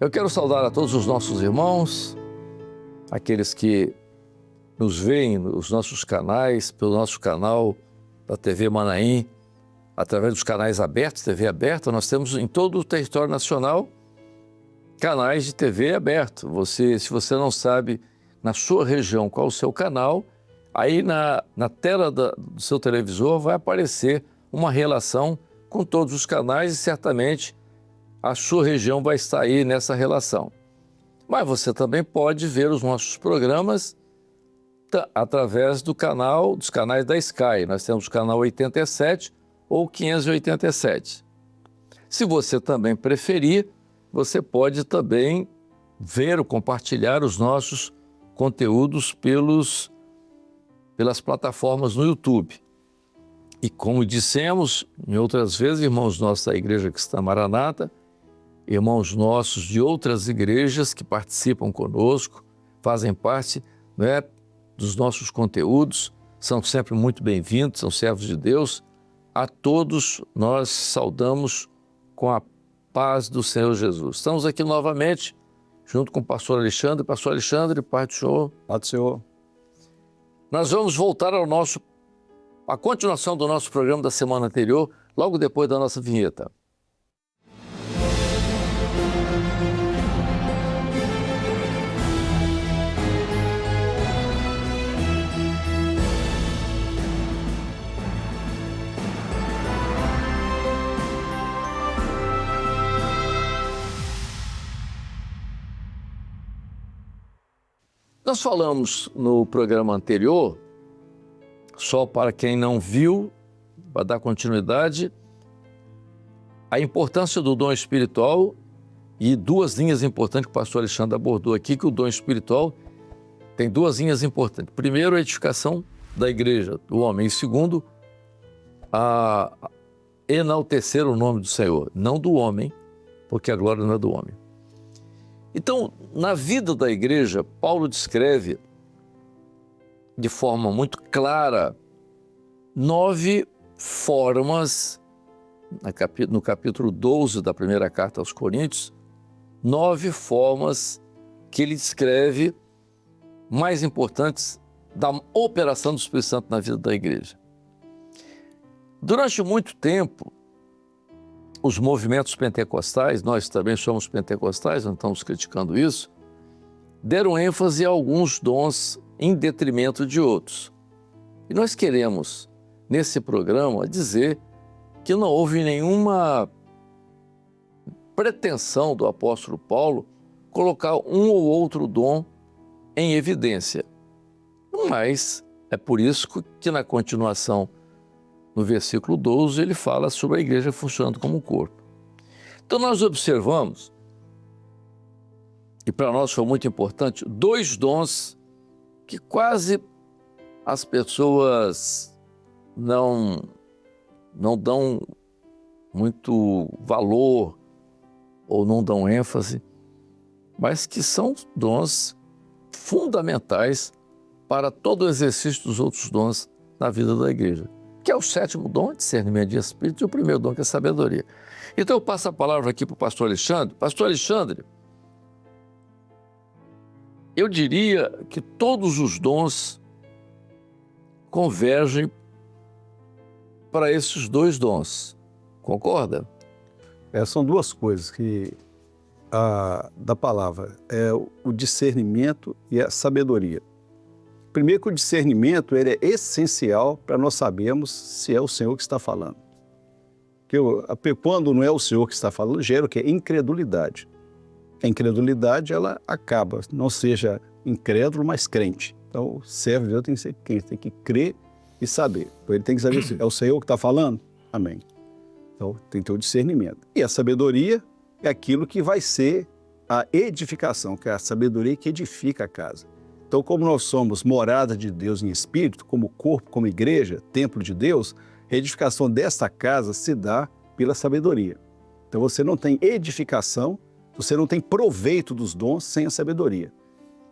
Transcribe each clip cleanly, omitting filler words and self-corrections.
Eu quero saudar a todos os nossos irmãos, aqueles que nos veem nos nossos canais, pelo nosso canal da TV Manaim, através dos canais abertos, TV aberta. Nós temos em todo o território nacional canais de TV aberto. Se você não sabe na sua região qual o seu canal, aí na tela do seu televisor vai aparecer uma relação com todos os canais e certamente a sua região vai estar aí nessa relação. Mas você também pode ver os nossos programas através dos canais da Sky. Nós temos o canal 87 ou 587. Se você também preferir, você pode também ver ou compartilhar os nossos conteúdos pelas plataformas no YouTube. E como dissemos em outras vezes, irmãos nossos da Igreja Cristã Maranata, irmãos nossos de outras igrejas que participam conosco, fazem parte, né, dos nossos conteúdos, são sempre muito bem-vindos, são servos de Deus. A todos nós saudamos com a paz do Senhor Jesus. Estamos aqui novamente, junto com o pastor Alexandre. Pastor Alexandre, paz do Senhor. Paz do Senhor. Nós vamos voltar à continuação do nosso programa da semana anterior, logo depois da nossa vinheta. Nós falamos no programa anterior, só para quem não viu, para dar continuidade, a importância do dom espiritual e duas linhas importantes que o pastor Alexandre abordou aqui, que o dom espiritual tem duas linhas importantes. Primeiro, a edificação da igreja, do homem. E segundo, a enaltecer o nome do Senhor, não do homem, porque a glória não é do homem. Então, na vida da igreja, Paulo descreve de forma muito clara 9 formas, no capítulo 12 da primeira carta aos Coríntios, 9 formas que ele descreve mais importantes da operação do Espírito Santo na vida da igreja. Durante muito tempo, os movimentos pentecostais, nós também somos pentecostais, não estamos criticando isso, deram ênfase a alguns dons em detrimento de outros. E nós queremos, nesse programa, dizer que não houve nenhuma pretensão do apóstolo Paulo colocar um ou outro dom em evidência. Mas é por isso que na continuação, no versículo 12, ele fala sobre a igreja funcionando como um corpo. Então nós observamos, e para nós foi muito importante, 2 dons que quase as pessoas não dão muito valor ou não dão ênfase, mas que são dons fundamentais para todo o exercício dos outros dons na vida da igreja, que é o 7º dom, discernimento de espírito, e o primeiro dom, que é a sabedoria. Então eu passo a palavra aqui para o pastor Alexandre. Pastor Alexandre, eu diria que todos os dons convergem para esses 2 dons. Concorda? São 2 coisas da palavra, o discernimento e a sabedoria. Primeiro que o discernimento ele é essencial para nós sabermos se é o Senhor que está falando. Porque quando não é o Senhor que está falando, gera o quê? Incredulidade. A incredulidade, ela acaba, não seja incrédulo, mas crente. Então, o servo de Deus tem que ser crente, tem que crer e saber. Então, ele tem que saber se é o Senhor que está falando. Amém. Então, tem que ter o discernimento. E a sabedoria é aquilo que vai ser a edificação, que é a sabedoria que edifica a casa. Então, como nós somos morada de Deus em espírito, como corpo, como igreja, templo de Deus, a edificação desta casa se dá pela sabedoria. Então, você não tem edificação, você não tem proveito dos dons sem a sabedoria.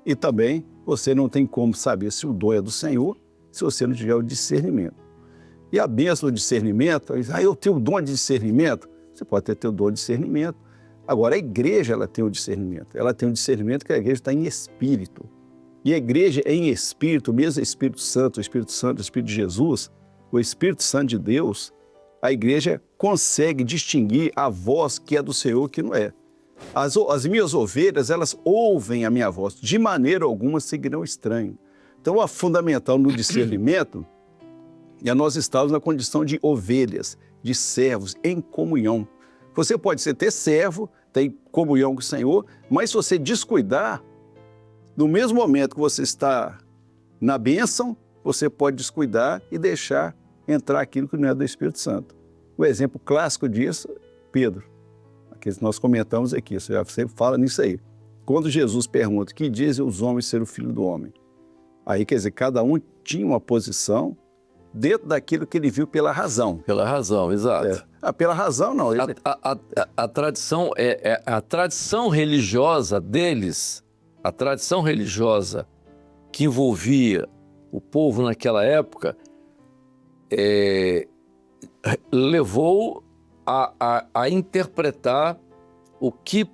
E também, você não tem como saber se o dom é do Senhor, se você não tiver o discernimento. E a bênção do discernimento, eu tenho o dom de discernimento. Você pode ter o dom de discernimento, Agora, a igreja, ela tem o discernimento. Ela tem o discernimento que a igreja está em espírito. E a igreja é em espírito, mesmo o Espírito Santo, o Espírito de Jesus, o Espírito Santo de Deus, a igreja consegue distinguir a voz que é do Senhor e que não é. As minhas ovelhas, elas ouvem a minha voz, de maneira alguma seguirão estranho. Então, a fundamental no discernimento é nós estarmos na condição de ovelhas, de servos, em comunhão. Você pode ser ter servo, ter comunhão com o Senhor, mas se você descuidar, no mesmo momento que você está na bênção, você pode descuidar e deixar entrar aquilo que não é do Espírito Santo. O exemplo clássico disso, Pedro, que nós comentamos aqui, você já sempre fala nisso aí. Quando Jesus pergunta, que dizem os homens ser o Filho do Homem? Aí, quer dizer, cada um tinha uma posição dentro daquilo que ele viu pela razão. Pela razão, exato. Pela razão, não. A tradição, a tradição religiosa deles, a tradição religiosa que envolvia o povo naquela época, levou a interpretar o que...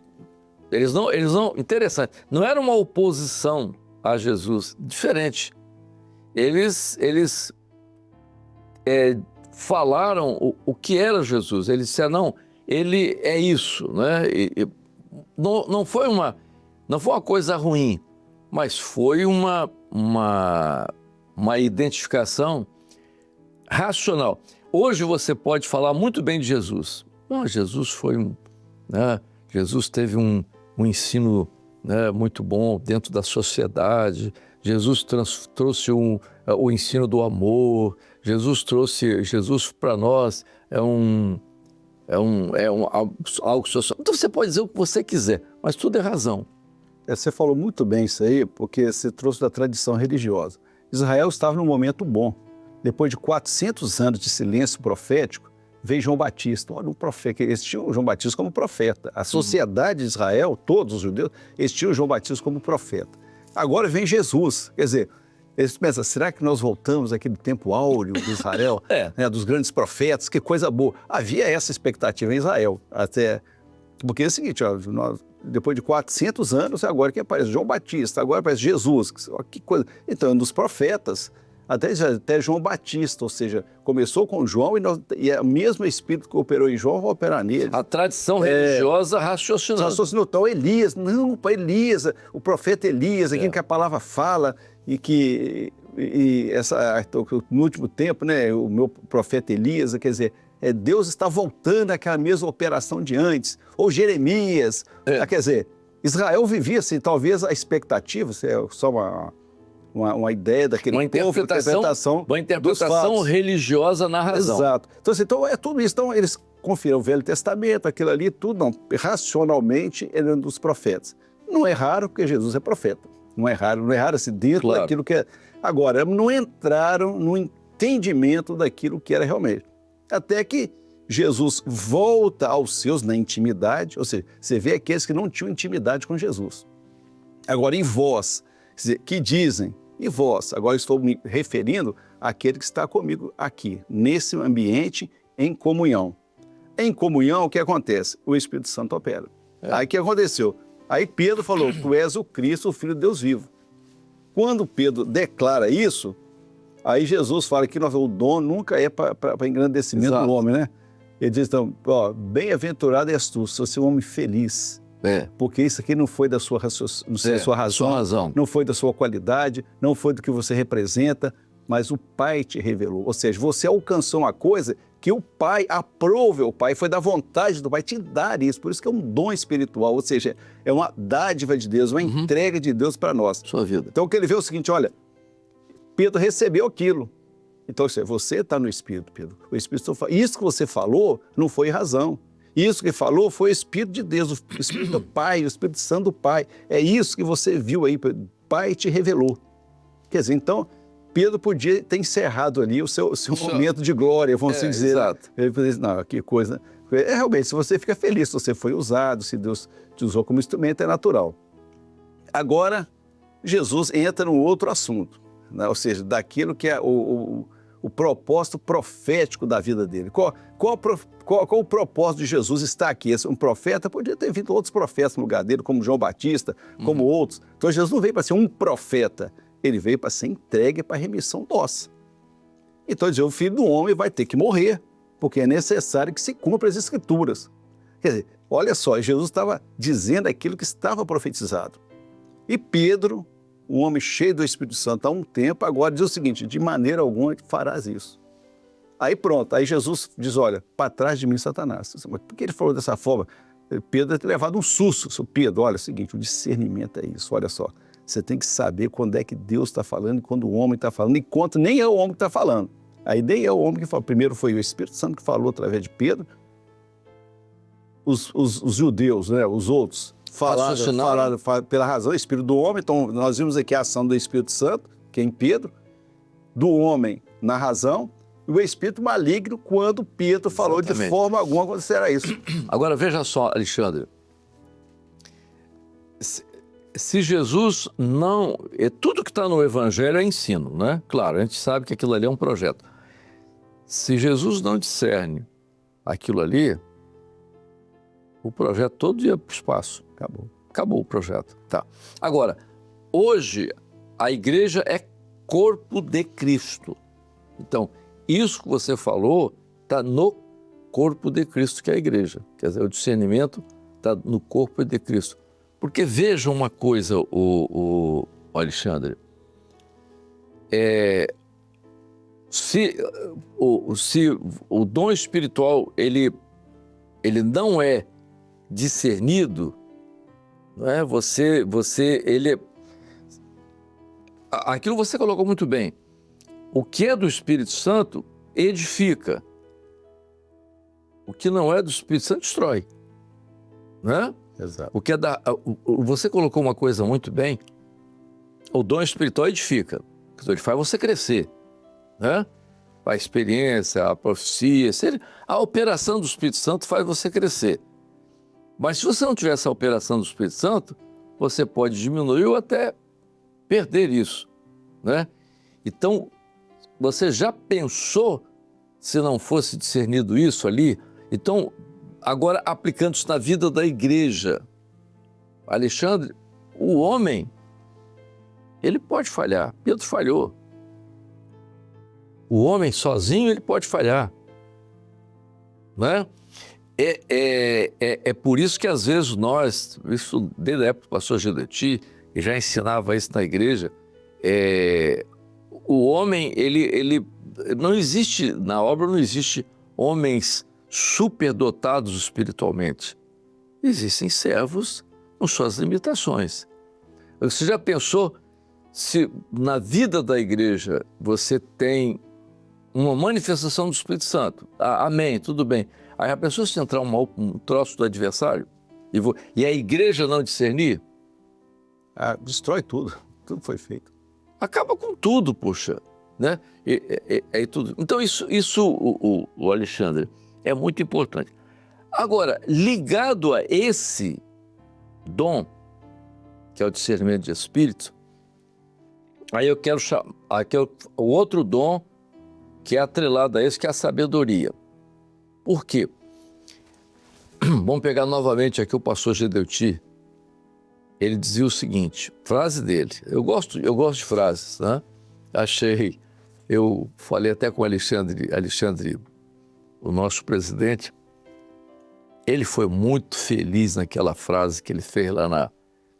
Eles não... Interessante, não era uma oposição a Jesus, diferente. Eles falaram o que era Jesus. Eles disseram, não, ele é isso, né? Não foi uma coisa ruim, mas foi uma identificação racional. Hoje você pode falar muito bem de Jesus. Não, Jesus foi Jesus teve um ensino, né, muito bom dentro da sociedade. Jesus trouxe o ensino do amor. Jesus para nós algo social. Então você pode dizer o que você quiser, mas tudo é razão. Você falou muito bem isso aí, porque você trouxe da tradição religiosa. Israel estava num momento bom. Depois de 400 anos de silêncio profético, veio João Batista. Olha, um profeta. Eles tinham João Batista como profeta. A sociedade de Israel, todos os judeus, eles tinham João Batista como profeta. Agora vem Jesus. Quer dizer, eles pensam, será que nós voltamos àquele tempo áureo de Israel, né, dos grandes profetas? Que coisa boa. Havia essa expectativa em Israel. Porque é o seguinte, depois de 400 anos, agora que aparece João Batista, agora aparece Jesus. Que coisa. Então, dos profetas, até João Batista, ou seja, começou com João e o mesmo Espírito que operou em João vai operar nele. A tradição religiosa raciocinando. Então, Elias, o profeta Elias, aquilo que a palavra fala, no último tempo, né, o meu profeta Elias, quer dizer, Deus está voltando àquela mesma operação de antes, ou Jeremias, quer dizer, Israel vivia assim, talvez a expectativa, isso é só uma ideia daquele uma interpretação religiosa na razão. Exato. Então é tudo isso. Então eles confiram o Velho Testamento, aquilo ali, tudo, não. Racionalmente, ele é um dos profetas. Não é raro, porque Jesus é profeta. Não é raro assim, dentro daquilo que é. Agora, não entraram no entendimento daquilo que era realmente. Até que Jesus volta aos seus na intimidade, ou seja, você vê aqueles que não tinham intimidade com Jesus. Agora, em vós, que dizem, e vós, agora estou me referindo àquele que está comigo aqui, nesse ambiente, em comunhão. Em comunhão, o que acontece? O Espírito Santo opera. Aí o que aconteceu? Aí Pedro falou, tu és o Cristo, o Filho de Deus vivo. Quando Pedro declara isso, aí Jesus fala que o dom nunca é para engrandecimento do homem, né? Ele diz, então, bem-aventurado és tu, você é um homem feliz. Porque isso aqui não foi da sua razão, não foi da sua qualidade, não foi do que você representa, mas o Pai te revelou. Ou seja, você alcançou uma coisa que o Pai aprove, o Pai foi da vontade do Pai te dar isso. Por isso que é um dom espiritual, ou seja, é uma dádiva de Deus, uma entrega de Deus para nós. Sua vida. Então o que ele vê é o seguinte, olha, Pedro recebeu aquilo. Então você está no Espírito, Pedro. O Espírito, isso que você falou não foi razão. Isso que falou foi o Espírito de Deus, o Espírito do Pai, o Espírito Santo do Pai. É isso que você viu aí, o Pai te revelou. Quer dizer, então, Pedro podia ter encerrado ali o seu momento de glória, vamos dizer. Exato. Ele podia dizer, não, que coisa. Realmente, se você fica feliz, se você foi usado, se Deus te usou como instrumento, é natural. Agora, Jesus entra num outro assunto, né? Ou seja, daquilo que é o o propósito profético da vida dele. Qual o propósito de Jesus estar aqui? Um profeta, podia ter vindo outros profetas no lugar dele, como João Batista, como outros. Então Jesus não veio para ser um profeta, ele veio para ser entregue para a remissão nossa. Então o Filho do Homem vai ter que morrer, porque é necessário que se cumpra as Escrituras. Quer dizer, olha só, Jesus estava dizendo aquilo que estava profetizado. E Pedro, um homem cheio do Espírito Santo há um tempo, agora diz o seguinte: de maneira alguma farás isso. Aí pronto, aí Jesus diz: olha, para trás de mim, Satanás. Mas por que ele falou dessa forma? Pedro deve ter levado um susto. Pedro, olha, é o seguinte, o discernimento é isso, olha só. Você tem que saber quando é que Deus está falando e quando o homem está falando, enquanto nem é o homem que está falando. Aí nem é o homem que fala. Primeiro foi o Espírito Santo que falou através de Pedro. Os judeus, né, os outros, falaram pela razão do Espírito do homem. Então, nós vimos aqui a ação do Espírito Santo, que é em Pedro, do homem na razão, e o Espírito maligno quando Pedro falou. Exatamente. De forma alguma acontecerá isso. Agora, veja só, Alexandre. Se Jesus não... Tudo que está no Evangelho é ensino, né? Claro, a gente sabe que aquilo ali é um projeto. Se Jesus não discerne aquilo ali, o projeto todo ia para o espaço. Acabou o projeto. Tá. Agora, hoje, a igreja é corpo de Cristo. Então, isso que você falou está no corpo de Cristo, que é a igreja. Quer dizer, o discernimento está no corpo de Cristo. Porque veja uma coisa, o Alexandre, se o dom espiritual ele não é discernido, não é? Aquilo você colocou muito bem. O que é do Espírito Santo edifica. O que não é do Espírito Santo destrói, não é? Exato. O que é você colocou uma coisa muito bem. O dom espiritual edifica. Ele faz você crescer, né? A experiência, a profecia, a operação do Espírito Santo faz você crescer. Mas se você não tiver essa operação do Espírito Santo, você pode diminuir ou até perder isso, né? Então, você já pensou se não fosse discernido isso ali? Então, agora aplicando isso na vida da igreja, Alexandre, o homem, ele pode falhar. Pedro falhou. O homem sozinho, ele pode falhar, né? É por isso que às vezes nós, isso desde a época do pastor Gedeti, que já ensinava isso na igreja, o homem, ele não existe, na obra não existe homens superdotados espiritualmente. Existem servos com suas limitações. Você já pensou se na vida da igreja você tem uma manifestação do Espírito Santo? Amém, tudo bem. Aí a pessoa se entrar um troço do adversário e a igreja não discernir? Destrói tudo. Tudo foi feito. Acaba com tudo, poxa, né? Tudo. Então o Alexandre, é muito importante. Agora, ligado a esse dom, que é o discernimento de espírito, aí eu quero chamar o outro dom que é atrelado a esse, que é a sabedoria. Por quê? Vamos pegar novamente aqui o pastor Gedeuti. Ele dizia o seguinte, frase dele, eu gosto de frases, né? Eu falei até com o Alexandre, o nosso presidente, ele foi muito feliz naquela frase que ele fez lá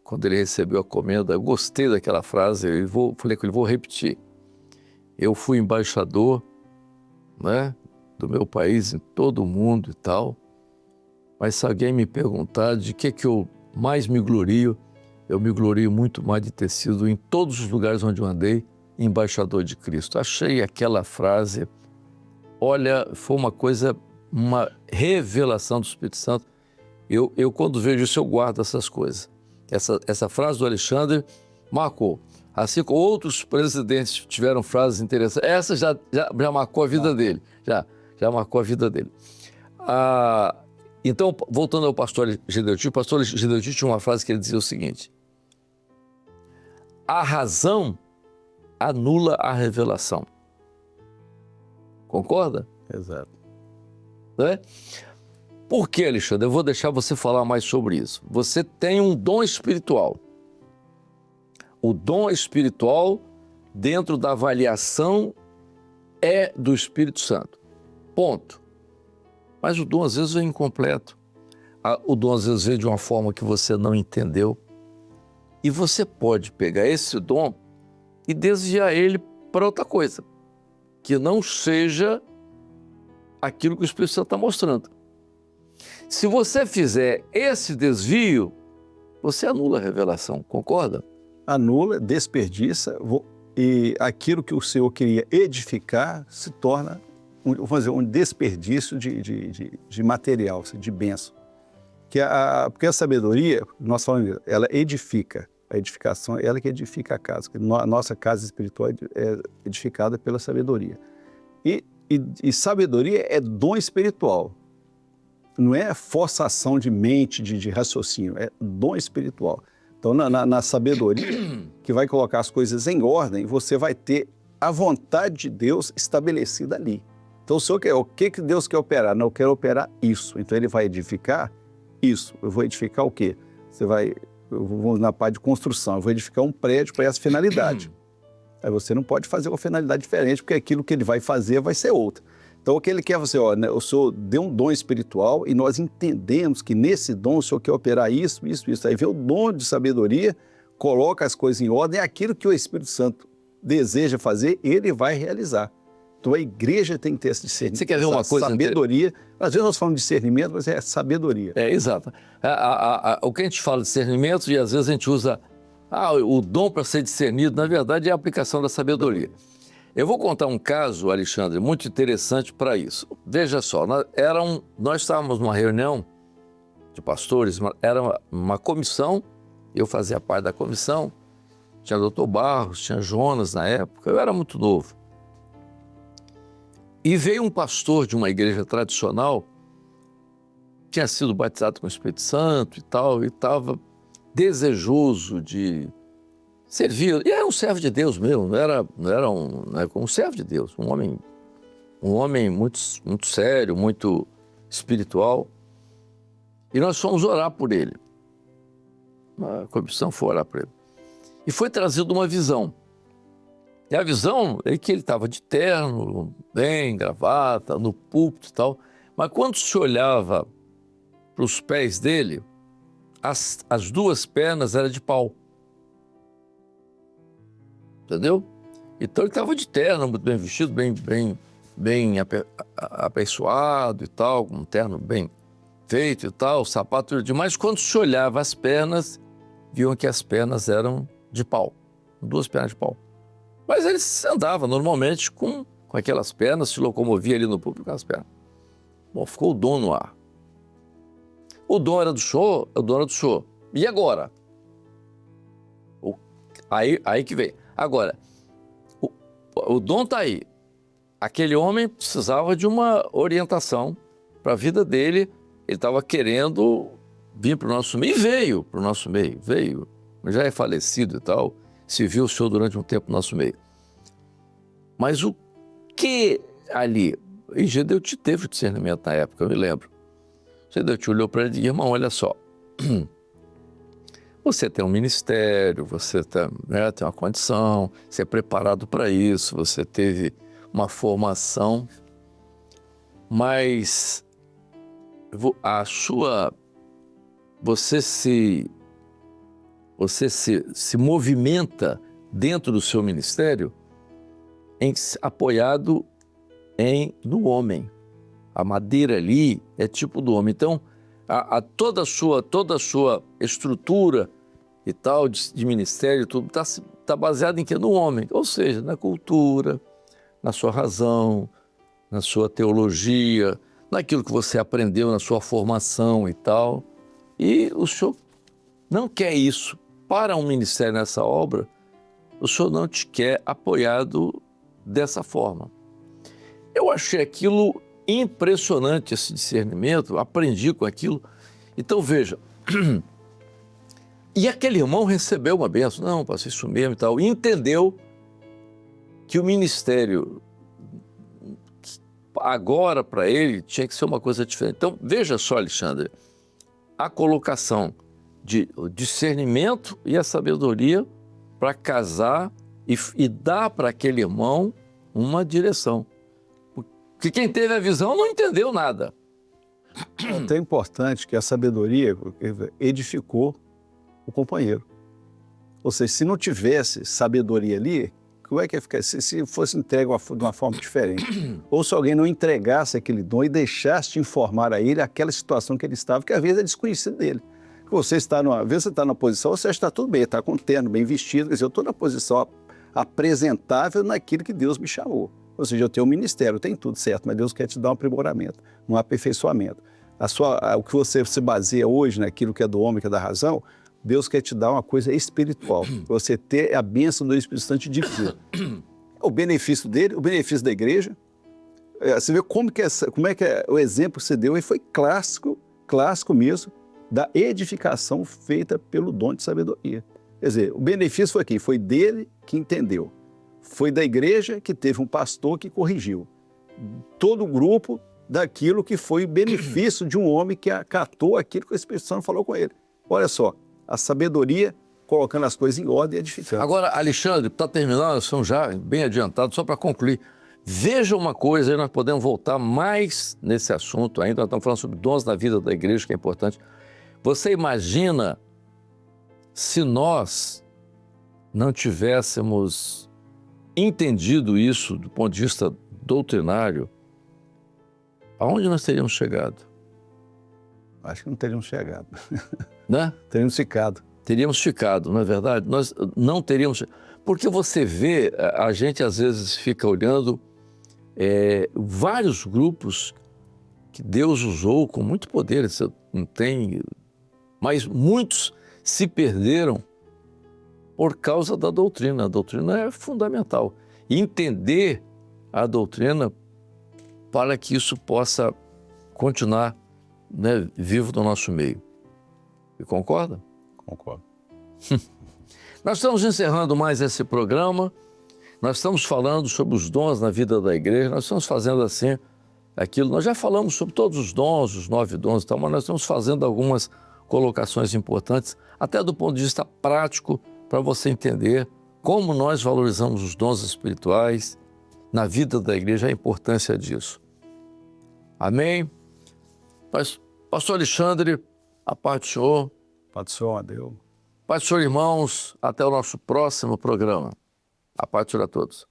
quando ele recebeu a comenda. Eu gostei daquela frase, falei com ele, vou repetir. Eu fui embaixador, né, do meu país em todo o mundo e tal, mas se alguém me perguntar de que eu mais me glorio, eu me glorio muito mais de ter sido, em todos os lugares onde eu andei, embaixador de Cristo. Achei aquela frase, olha, foi uma revelação do Espírito Santo. Eu quando vejo isso, eu guardo essas coisas. Essa frase do Alexandre marcou. Assim como outros presidentes tiveram frases interessantes, essa já marcou a vida dele. Já marcou a vida dele. Então, voltando ao pastor Gedeuti, o pastor Gedeuti tinha uma frase que ele dizia o seguinte: a razão anula a revelação. Concorda? Exato. Não é? Por que, Alexandre? Eu vou deixar você falar mais sobre isso. Você tem um dom espiritual. O dom espiritual, dentro da avaliação, é do Espírito Santo. Ponto. Mas o dom às vezes é incompleto. O dom às vezes vem de uma forma que você não entendeu. E você pode pegar esse dom e desviar ele para outra coisa, que não seja aquilo que o Espírito Santo está mostrando. Se você fizer esse desvio, você anula a revelação, concorda? Anula, desperdiça, e aquilo que o Senhor queria edificar se torna um desperdício de material, de bênção. Porque a sabedoria, nós falamos, ela edifica. A edificação, ela que edifica a casa. A nossa casa espiritual é edificada pela sabedoria. E sabedoria é dom espiritual. Não é forçação de mente, de raciocínio, é dom espiritual. Então, na sabedoria, que vai colocar as coisas em ordem, você vai ter a vontade de Deus estabelecida ali. Então, o que Deus quer operar? Não, eu quero operar isso. Então, ele vai edificar isso. Eu vou edificar o quê? Eu vou na parte de construção, eu vou edificar um prédio para essa finalidade. Aí você não pode fazer uma finalidade diferente, porque aquilo que ele vai fazer vai ser outra. Então, o que ele quer, o Senhor deu um dom espiritual e nós entendemos que nesse dom o Senhor quer operar isso. Aí vem o dom de sabedoria, coloca as coisas em ordem, e aquilo que o Espírito Santo deseja fazer, ele vai realizar. Então, a igreja tem que ter esse discernimento. Você quer ver uma coisa? Sabedoria. Às vezes nós falamos de discernimento, mas é sabedoria. É, exato. O que a gente fala de discernimento, e às vezes a gente usa o dom para ser discernido, na verdade é a aplicação da sabedoria. Eu vou contar um caso, Alexandre, muito interessante para isso. Veja só, nós estávamos numa reunião de pastores, era uma comissão, eu fazia parte da comissão, tinha o Dr. Barros, tinha Jonas na época, eu era muito novo. E veio um pastor de uma igreja tradicional, tinha sido batizado com o Espírito Santo e tal, e estava desejoso de servir. E era um servo de Deus mesmo, não era um servo de Deus, um homem muito, muito sério, muito espiritual. E nós fomos orar por ele. A comissão foi orar por ele. E foi trazida uma visão. E a visão é que ele estava de terno, bem, gravata, no púlpito e tal. Mas quando se olhava para os pés dele, as duas pernas eram de pau. Entendeu? Então ele estava de terno, muito bem vestido, bem apessoado e tal, com um terno bem feito e tal, sapato demais. Quando se olhava as pernas, viam que as pernas eram de pau, duas pernas de pau. Mas ele andava normalmente com aquelas pernas, se locomovia ali no público com as pernas. Bom, ficou o dom no ar. O dom era do senhor, o dom era do senhor. E agora? Aí que vem. Agora, o dom está aí. Aquele homem precisava de uma orientação para a vida dele. Ele estava querendo vir para o nosso meio e veio para o nosso meio. Veio, já é falecido e tal. Serviu o senhor durante um tempo no nosso meio. Mas o que ali? E Gedeuti teve o discernimento na época, eu me lembro. Gedeuti olhou para ele e disse: irmão, olha só. Você tem um ministério, você tem uma condição, você é preparado para isso, você teve uma formação, mas você se movimenta dentro do seu ministério apoiado no homem. A madeira ali é tipo do homem. Então, toda a sua estrutura e tal de ministério, tudo está baseado em quê? No homem. Ou seja, na cultura, na sua razão, na sua teologia, naquilo que você aprendeu na sua formação e tal. E o senhor não quer isso. Para um ministério nessa obra, o senhor não te quer apoiado dessa forma. Eu achei aquilo impressionante, esse discernimento, aprendi com aquilo. Então, veja, e aquele irmão recebeu uma bênção, não, passei isso mesmo e tal, e entendeu que o ministério agora para ele tinha que ser uma coisa diferente. Então, veja só, Alexandre, a colocação de o discernimento e a sabedoria para casar e dar para aquele irmão uma direção. Porque quem teve a visão não entendeu nada. É até importante que a sabedoria edificou o companheiro. Ou seja, se não tivesse sabedoria ali, como é que ia ficar? Se fosse entregue de uma forma diferente. Ou se alguém não entregasse aquele dom e deixasse de informar a ele aquela situação que ele estava, que às vezes é desconhecido dele. Às vezes você está numa posição, você está tudo bem, está com terno, bem vestido, quer dizer, eu estou na posição apresentável naquilo que Deus me chamou. Ou seja, eu tenho um ministério, eu tenho tudo certo, mas Deus quer te dar um aprimoramento, um aperfeiçoamento. O que você se baseia hoje naquilo que é do homem, que é da razão, Deus quer te dar uma coisa espiritual. Você ter a bênção do Espírito Santo de Deus. O benefício dele, o benefício da igreja. Você vê como é que o exemplo que você deu aí foi clássico mesmo, da edificação feita pelo dom de sabedoria. Quer dizer, o benefício foi aqui, foi dele que entendeu. Foi da igreja que teve um pastor que corrigiu. Todo o grupo daquilo que foi benefício de um homem que acatou aquilo que o Espírito Santo falou com ele. Olha só, a sabedoria colocando as coisas em ordem e edificando. Agora, Alexandre, para terminar, nós estamos já bem adiantados, só para concluir. Veja uma coisa, aí nós podemos voltar mais nesse assunto ainda, nós estamos falando sobre dons na vida da igreja, que é importante. Você imagina se nós não tivéssemos entendido isso do ponto de vista doutrinário, aonde nós teríamos chegado? Acho que não teríamos chegado. Né? Teríamos ficado. Teríamos ficado, não é verdade? Nós não teríamos... Porque você vê, a gente às vezes fica olhando vários grupos que Deus usou com muito poder, isso não tem... Mas muitos se perderam por causa da doutrina. A doutrina é fundamental. E entender a doutrina para que isso possa continuar, né, vivo no nosso meio. Você concorda? Concordo. Nós estamos encerrando mais esse programa. Nós estamos falando sobre os dons na vida da igreja. Nós estamos fazendo assim, aquilo. Nós já falamos sobre todos os dons, os 9 dons e tal, mas nós estamos fazendo algumas colocações importantes, até do ponto de vista prático, para você entender como nós valorizamos os dons espirituais na vida da igreja, a importância disso. Amém? Mas, pastor Alexandre, a paz do Senhor. Paz do Senhor, Deus. Paz do Senhor, irmãos. Até o nosso próximo programa. A paz do Senhor a todos.